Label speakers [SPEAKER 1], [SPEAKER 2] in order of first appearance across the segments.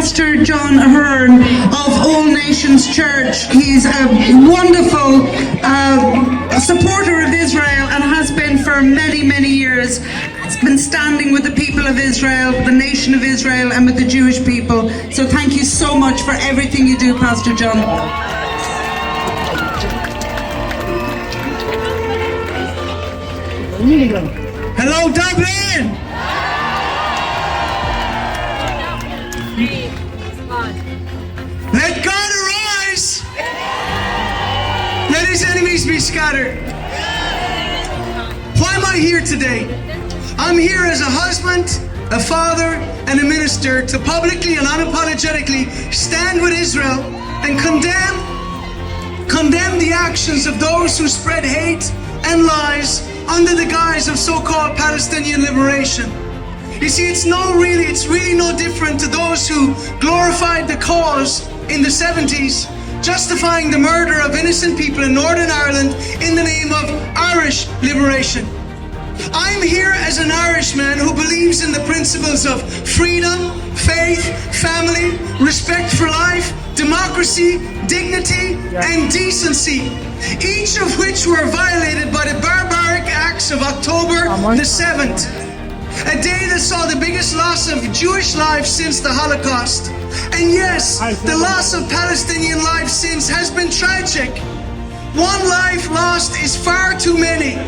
[SPEAKER 1] Pastor John Ahern of All Nations Church. He's a wonderful supporter of Israel and has been for many, many years. Has been standing with the people of Israel, the nation of Israel, and with the Jewish people. So thank you so much for everything you do, Pastor John.
[SPEAKER 2] Hello, Dublin! Let God arise! Let his enemies be scattered. Why am I here today? I'm here as a husband, a father, and a minister to publicly and unapologetically stand with Israel and condemn the actions of those who spread hate and lies under the guise of so-called Palestinian liberation. You see, it's really no different to those who glorified the cause in the 70s, justifying the murder of innocent people in Northern Ireland in the name of Irish liberation. I'm here as an Irishman who believes in the principles of freedom, faith, family, respect for life, democracy, dignity, and decency, each of which were violated by the barbaric acts of October the 7th, a day that saw the biggest loss of Jewish lives since the Holocaust. And yes, the loss of Palestinian lives since has been tragic. One life lost is far too many.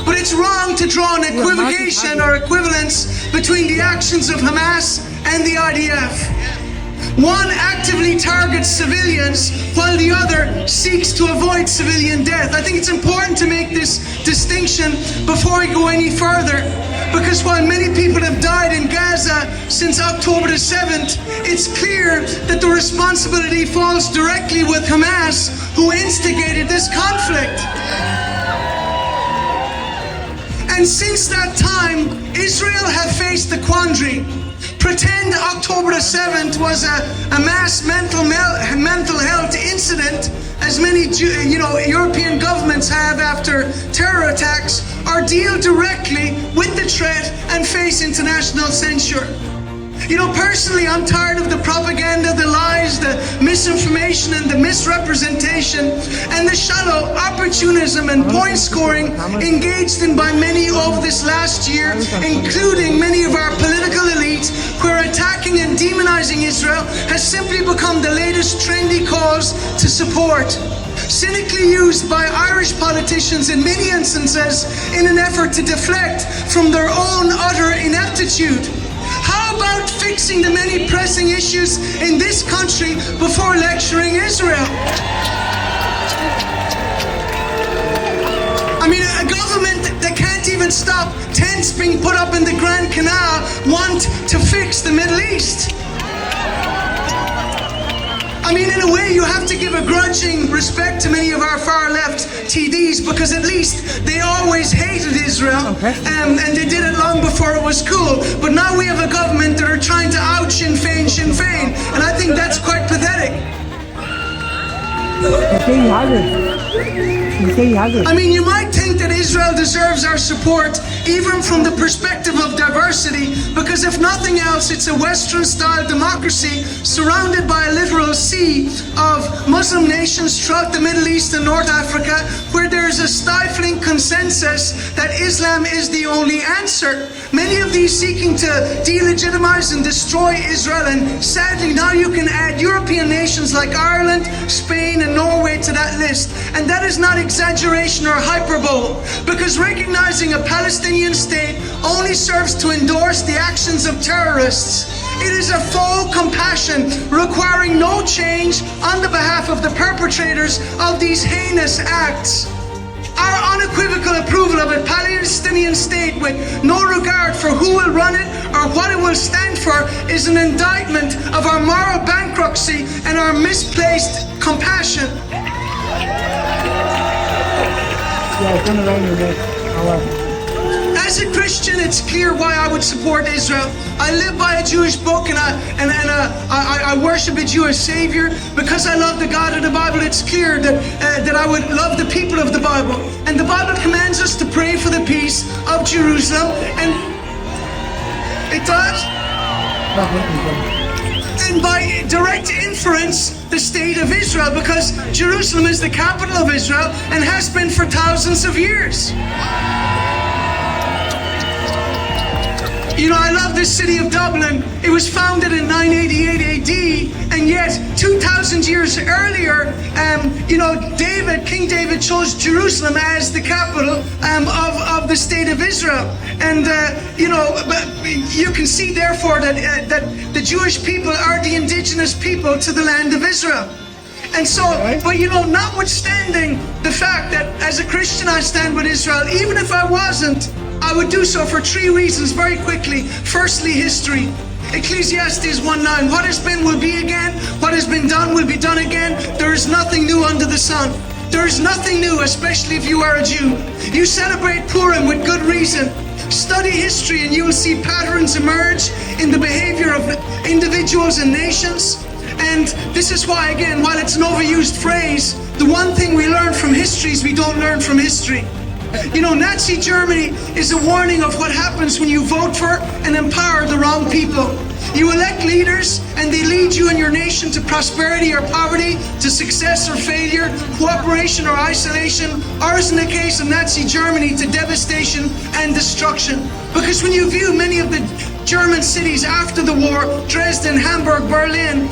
[SPEAKER 2] But it's wrong to draw an equivocation or equivalence between the actions of Hamas and the IDF. One actively targets civilians while the other seeks to avoid civilian death. I think it's important to make this distinction before we go any further, because while many people have died in Gaza since October the 7th, it's clear that the responsibility falls directly with Hamas, who instigated this conflict. And since that time, Israel have faced the quandary. Pretend October the 7th was a mass mental health incident, as many European governments have after terror attacks, or deal directly with the threat and face international censure. You know, personally, I'm tired of the propaganda, the lies, the misinformation, and the misrepresentation, and the shallow opportunism and point scoring engaged in by many over this last year, including many of our political elites, where attacking and demonizing Israel has simply become the latest trendy cause to support. Cynically used by Irish politicians in many instances in an effort to deflect from their own utter ineptitude. How about fixing the many pressing issues in this country before lecturing Israel? I mean, a government that can't even stop tents being put up in the Grand Canal want to fix the Middle East. I mean, in a way, you have to give a grudging respect to many of our far-left TDs, because at least they always hated Israel, and they did it long before it was cool. But now we have a government that are trying to out Sinn Féin, and I think that's quite pathetic. I mean, you might think that Israel deserves our support, even from the perspective of diversity, because if nothing else, it's a Western-style democracy surrounded by a literal sea of Muslim nations throughout the Middle East and North Africa, where there's a stifling consensus that Islam is the only answer. Many of these seeking to delegitimize and destroy Israel, and sadly now you can add European nations like Ireland, Spain, and Norway to that list. And that is not exaggeration or hyperbole, because recognizing a Palestinian state only serves to endorse the actions of terrorists. It is a faux compassion requiring no change on the behalf of the perpetrators of these heinous acts. Our unequivocal approval of a Palestinian state with no regard for who will run it or what it will stand for is an indictment of our moral bankruptcy and our misplaced compassion. As a Christian, it's clear why I would support Israel. I live by a Jewish book, and I worship a Jewish Savior. Because I love the God of the Bible, it's clear that I would love the people of the Bible. And the Bible commands us to pray for the peace of Jerusalem, and it does. And by direct inference the state of Israel, because Jerusalem is the capital of Israel and has been for thousands of years. You know, I love this city of Dublin. It was founded in 988 AD, and yet 2,000 years earlier, King David chose Jerusalem as the capital of the state of Israel. And you can see therefore that the Jewish people are the indigenous people to the land of Israel. And so, but notwithstanding the fact that as a Christian I stand with Israel, even if I wasn't, I would do so for three reasons very quickly. Firstly, history. Ecclesiastes 1:9. What has been will be again. What has been done will be done again. There is nothing new under the sun. There is nothing new, especially if you are a Jew. You celebrate Purim with good reason. Study history and you will see patterns emerge in the behavior of individuals and nations. And this is why, again, while it's an overused phrase, the one thing we learn from history is we don't learn from history. You know, Nazi Germany is a warning of what happens when you vote for and empower the wrong people. You elect leaders and they lead you and your nation to prosperity or poverty, to success or failure, cooperation or isolation, or as in the case of Nazi Germany, to devastation and destruction. Because when you view many of the German cities after the war, Dresden, Hamburg, Berlin,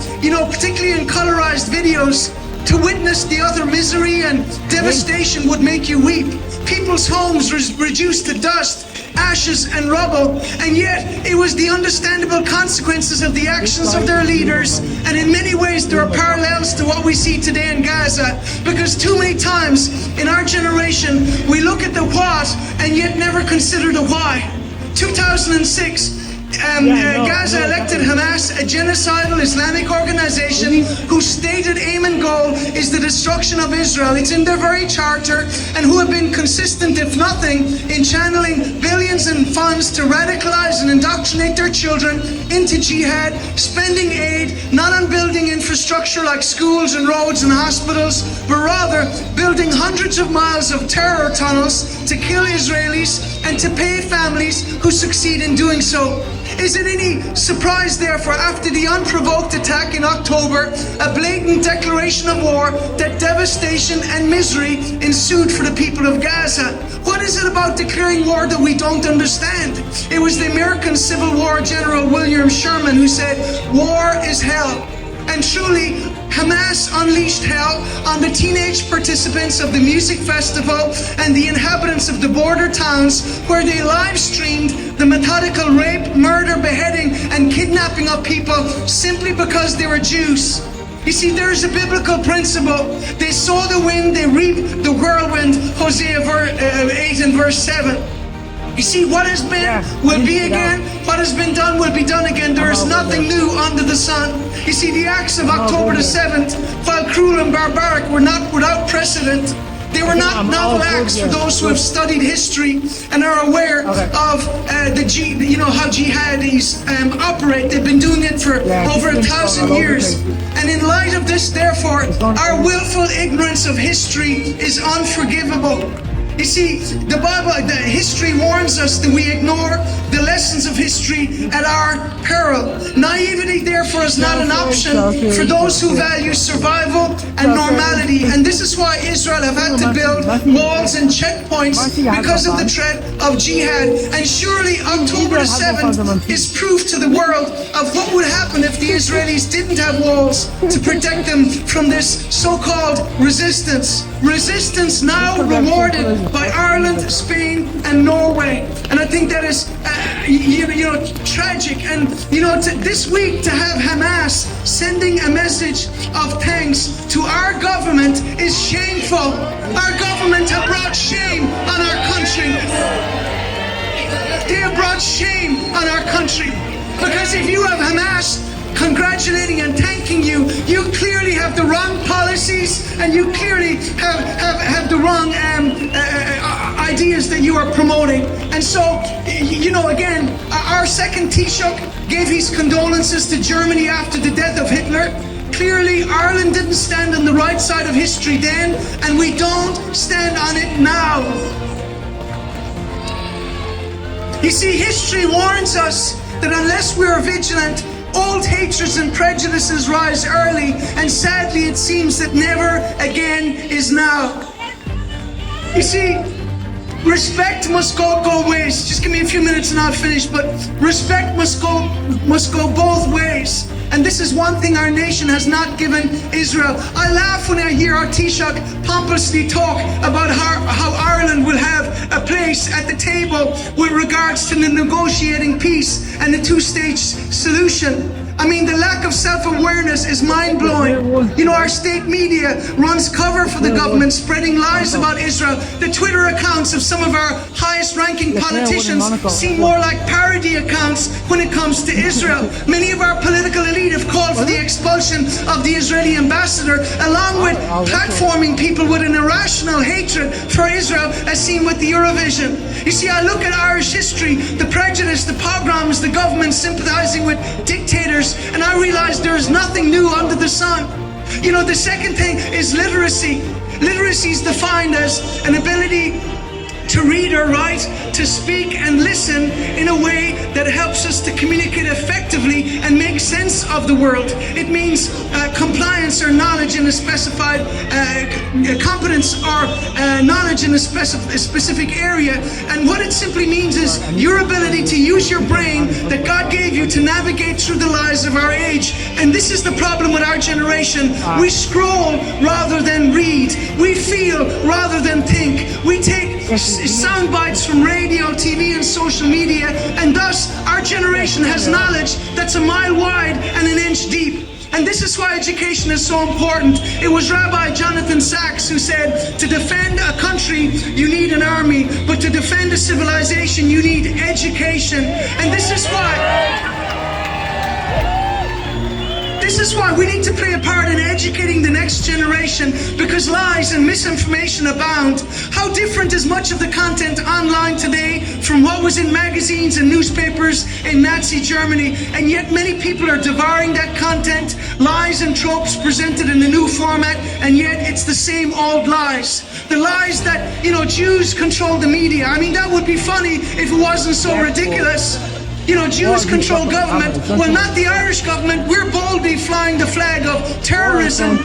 [SPEAKER 2] particularly in colorized videos, to witness the utter misery and devastation would make you weep. People's homes were reduced to dust, ashes and rubble, and yet it was the understandable consequences of the actions of their leaders. And in many ways there are parallels to what we see today in Gaza, because too many times in our generation we look at the what and yet never consider the why. 2006, Gaza elected Hamas, a genocidal Islamic organization whose stated aim and goal is the destruction of Israel. It's in their very charter, and who have been consistent, if nothing, in channeling billions in funds to radicalize and indoctrinate their children into jihad, spending aid not on building infrastructure like schools and roads and hospitals, but rather building hundreds of miles of terror tunnels to kill Israelis and to pay families who succeed in doing so. Is it any surprise, therefore, after the unprovoked attack in October, a blatant declaration of war, that devastation and misery ensued for the people of Gaza? What is it about declaring war that we don't understand? It was the American Civil War General William Sherman who said, "War is hell." And truly, Hamas unleashed hell on the teenage participants of the music festival and the inhabitants of the border towns, where they live streamed the methodical rape, murder, beheading, and kidnapping of people simply because they were Jews. You see, there is a biblical principle. They sow the wind, they reap the whirlwind, Hosea 8 and verse 7. You see, what has been will be again. What has been done will be done again. There is nothing new under the sun. You see, the acts of October the 7th, while cruel and barbaric, were not without precedent. They were not novel acts for those who have studied history and are aware of how jihadis operate. They've been doing it for over 1,000 years. And in light of this, therefore, our willful ignorance of history is unforgivable. You see, the history warns us that we ignore the lessons of history at our peril. Naivety, therefore, is not an option for those who value survival and normality. And this is why Israel have had to build walls and checkpoints, because of the threat of jihad. And surely October the 7th is proof to the world of what would happen if the Israelis didn't have walls to protect them from this so-called resistance. Resistance now rewarded by Ireland, Spain, and Norway. And I think that is, tragic. And, this week to have Hamas sending a message of thanks to our government is shameful. Our government have brought shame on our country. They have brought shame on our country. Because if you have Hamas congratulating and thanking you, you clearly have the wrong policies, and you clearly have the wrong ideas that you are promoting. And so, again, our second Taoiseach gave his condolences to Germany after the death of Hitler. Clearly, Ireland didn't stand on the right side of history then, and we don't stand on it now. You see, history warns us that unless we are vigilant, Old hatreds and prejudices rise early, and sadly it seems that never again is now. You see, respect must go ways. Just give me a few minutes and I'll finish. But respect must go both ways. And this is one thing our nation has not given Israel. I laugh when I hear our Taoiseach pompously talk about how Ireland will have a place at the table with regards to the negotiating peace and the two-stage solution. I mean, the lack of self-awareness is mind-blowing. You know, our state media runs cover for the government, spreading lies about Israel. The Twitter accounts of some of our highest-ranking politicians seem more like parody accounts when it comes to Israel. Many of our political elite have called for the expulsion of the Israeli ambassador, along with platforming people with an irrational hatred for Israel, as seen with the Eurovision. You see, I look at Irish history, the prejudice, the pogroms, the government sympathizing with dictators, and I realize there is nothing new under the sun. You know, the second thing is literacy. Literacy is defined as an ability to read or write, to speak and listen in a way that helps us to communicate effectively and make sense of the world. It means compliance or knowledge in a specified competence or knowledge in a specific area. And what it simply means is your ability to use your brain that God gave you to navigate through the lives of our age. And this is the problem with our generation. We scroll rather than read. We feel rather than think. We take sound bites from radio, TV and social media, and thus our generation has knowledge that's a mile wide and an inch deep. And this is why education is so important. It was Rabbi Jonathan Sachs who said, to defend a country, you need an army, but to defend a civilization, you need education. And this is why we need to play a part in educating the next generation, because lies and misinformation abound. How different is much of the content online today from what was in magazines and newspapers in Nazi Germany, and yet many people are devouring that content, lies and tropes presented in a new format, and yet it's the same old lies. The lies that, you know, Jews control the media. I mean, that would be funny if it wasn't so ridiculous. You know, Jews control government. Well, not the Irish government. We're boldly flying the flag of terrorism,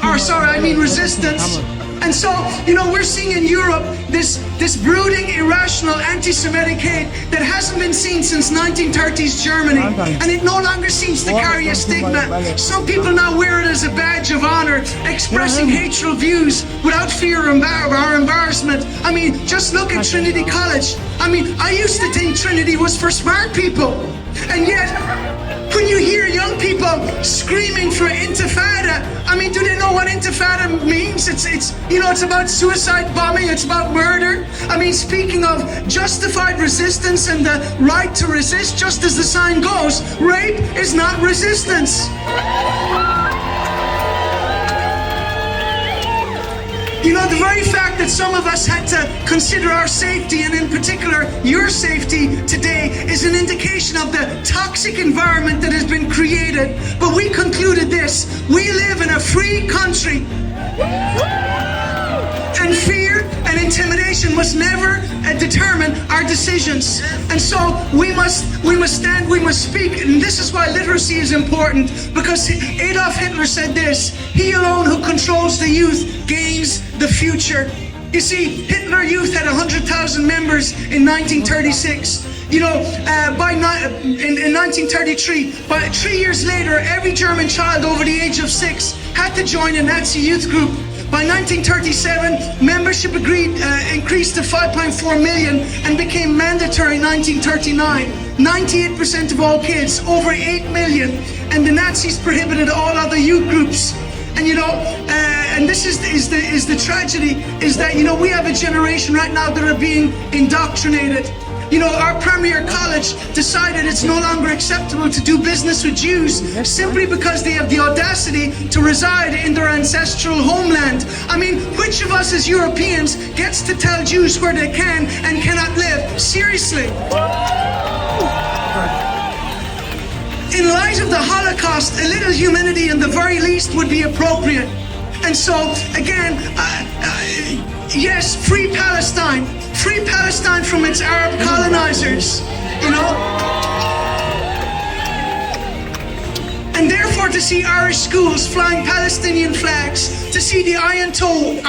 [SPEAKER 2] resistance. And so, you know, we're seeing in Europe this brooding, irrational, anti-Semitic hate that hasn't been seen since 1930s Germany. And it no longer seems to carry a stigma. Some people now wear it as a badge of honor, expressing hateful views without fear or embarrassment. I mean, just look at Trinity College. I mean, I used to think Trinity was for smart people. And yet, when you hear young people screaming for intifada, I mean, do they know what intifada means? It's about suicide bombing, it's about murder. I mean, speaking of justified resistance and the right to resist, just as the sign goes, rape is not resistance. You know, the very fact that some of us had to consider our safety, and in particular your safety today, is an indication of the toxic environment that has been created. But we concluded this: we live in a free country, and fear and intimidation must never determine our decisions. And so we must stand, we must speak. And this is why literacy is important, because Adolf Hitler said this: he alone who controls the youth gains the future. You see, Hitler Youth had 100,000 members in 1936. You know, in 1933, but 3 years later, every German child over the age of 6 had to join a Nazi youth group. By 1937, membership increased to 5.4 million and became mandatory in 1939. 98% of all kids, over 8 million, and the Nazis prohibited all other youth groups. And you know, and this is the tragedy, is that, you know, we have a generation right now that are being indoctrinated. You know, our premier college decided it's no longer acceptable to do business with Jews simply because they have the audacity to reside in their ancestral homeland. I mean, which of us as Europeans gets to tell Jews where they can and cannot live? Seriously. In light of the Holocaust, a little humility in the very least would be appropriate. And so, again, yes, free Palestine. Free Palestine from its Arab colonizers, you know? or to see Irish schools flying Palestinian flags, to see the INTO,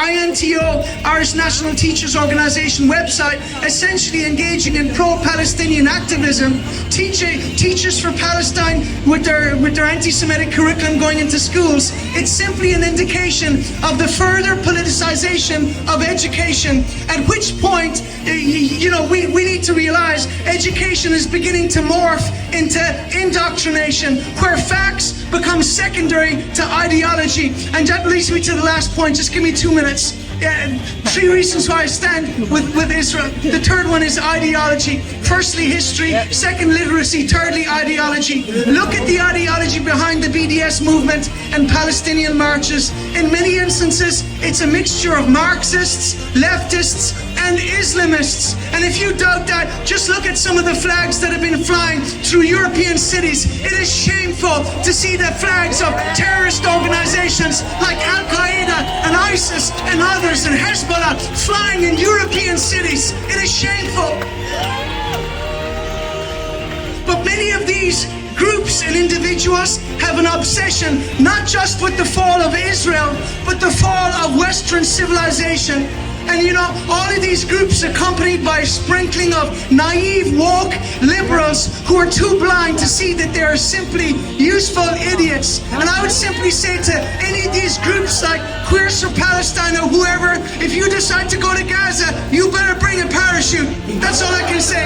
[SPEAKER 2] Irish National Teachers Organisation website, essentially engaging in pro-Palestinian activism, teachers for Palestine with their anti-Semitic curriculum going into schools. It's simply an indication of the further politicization of education, at which point, we need to realize education is beginning to morph into indoctrination, where facts become secondary to ideology. And that leads me to the last point. Just give me 2 minutes. 3 reasons why I stand with Israel. The third one is ideology. Firstly, history. Second, literacy. Thirdly, ideology. Look at the ideology behind the BDS movement and Palestinian marches. In many instances, it's a mixture of Marxists, leftists, and Islamists. And if you doubt that, just look at some of the flags that have been flying through European cities. It is shameful to see the flags of terrorist organizations like Al-Qaeda and ISIS and others and Hezbollah flying in European cities. It is shameful. But many of these groups and individuals have an obsession not just with the fall of Israel, but the fall of Western civilization. And all of these groups accompanied by a sprinkling of naive, woke liberals who are too blind to see that they are simply useful idiots. And I would simply say to any of these groups like Queers for Palestine or whoever, if you decide to go to Gaza, you better bring a parachute. That's all I can say.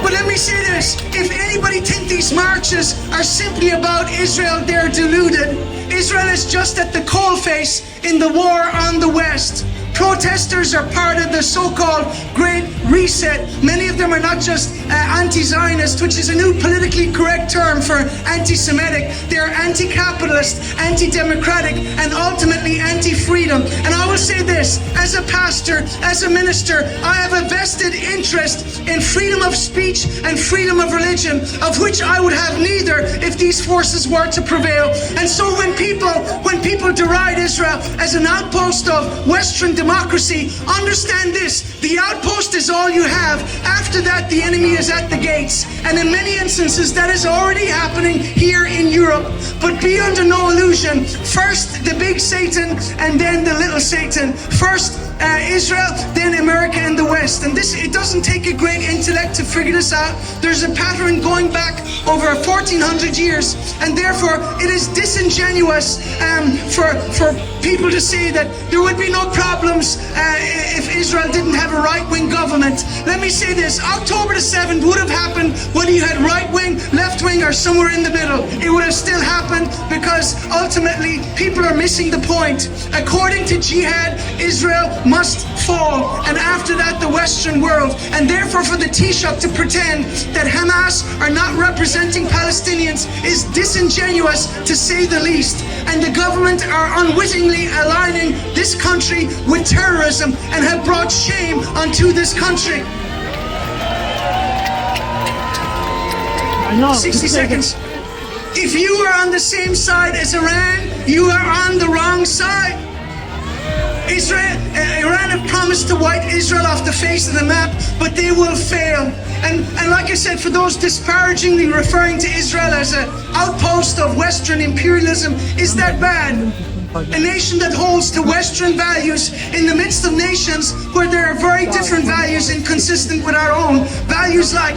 [SPEAKER 2] But let me say this, if anybody think these marches are simply about Israel, they're deluded. Israel is just at the coalface in the war on the West. Protesters are part of the so-called Great Reset. Many of them are not just anti-Zionist, which is a new politically correct term for anti-Semitic. They're anti-capitalist, anti-democratic, and ultimately anti-freedom. And I will say this, as a pastor, as a minister, I have a vested interest in freedom of speech and freedom of religion, of which I would have neither if these forces were to prevail. And so when people deride Israel as an outpost of Western democracy, understand this, the outpost is all you have. After that, the enemy is at the gates. And in many instances, that is already happening here in Europe. But be under no illusion. First, the big Satan, and then the little Satan. First, Israel, then America and the West. And it doesn't take a great intellect to figure this out. There's a pattern going back over 1400 years. And therefore, it is disingenuous for people to say that there would be no problems if Israel didn't have a right-wing government. Let me say this, October the 7th would have happened whether you had right-wing, left-wing, or somewhere in the middle. It would have still happened because ultimately people are missing the point. According to Jihad, Israel must fall, and after that the Western world. And therefore for the Taoiseach to pretend that Hamas are not representing Palestinians is disingenuous to say the least. And the government are unwittingly aligning this country with terrorism and have brought shame onto this country. 60 seconds. If you are on the same side as Iran, you are on the wrong side. Iran have promised to wipe Israel off the face of the map, but they will fail. And like I said, for those disparagingly referring to Israel as an outpost of Western imperialism, is that bad? A nation that holds to Western values in the midst of nations where there are very different values inconsistent with our own. Values like,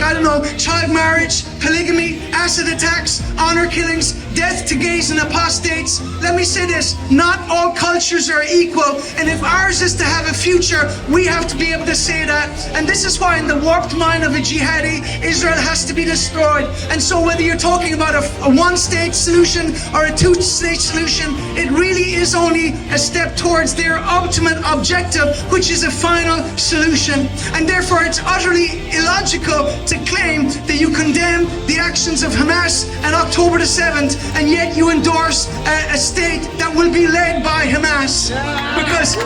[SPEAKER 2] child marriage, polygamy, acid attacks, honor killings, death to gays and apostates. Let me say this, not all cultures are equal, and if ours is to have a future, we have to be able to say that. And this is why in the warped mind of a jihadi, Israel has to be destroyed. And so whether you're talking about a one-state solution or a two-state solution, it really is only a step towards their ultimate objective, which is a final solution. And therefore it's utterly illogical to claim that you condemn the actions of Hamas on October the 7th, and yet you endorse a state that will be led by Hamas. Because,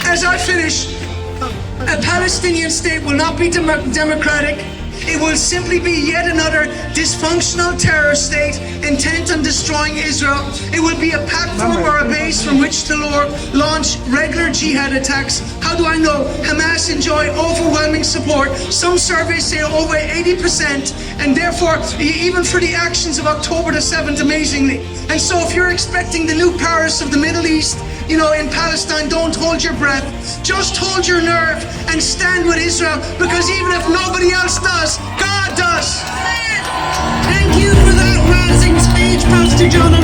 [SPEAKER 2] as I finish, a Palestinian state will not be democratic. It will simply be yet another dysfunctional terror state intent on destroying Israel. It will be a platform or a base from which to launch regular jihad attacks. How do I know? Hamas enjoy overwhelming support. Some surveys say over 80%, and therefore even for the actions of October the 7th, amazingly. And so if you're expecting the new Paris of the Middle East, in Palestine, don't hold your breath. Just hold your nerve and stand with Israel, because even if nobody else does, God does.
[SPEAKER 1] Thank you for that rousing speech, Pastor John.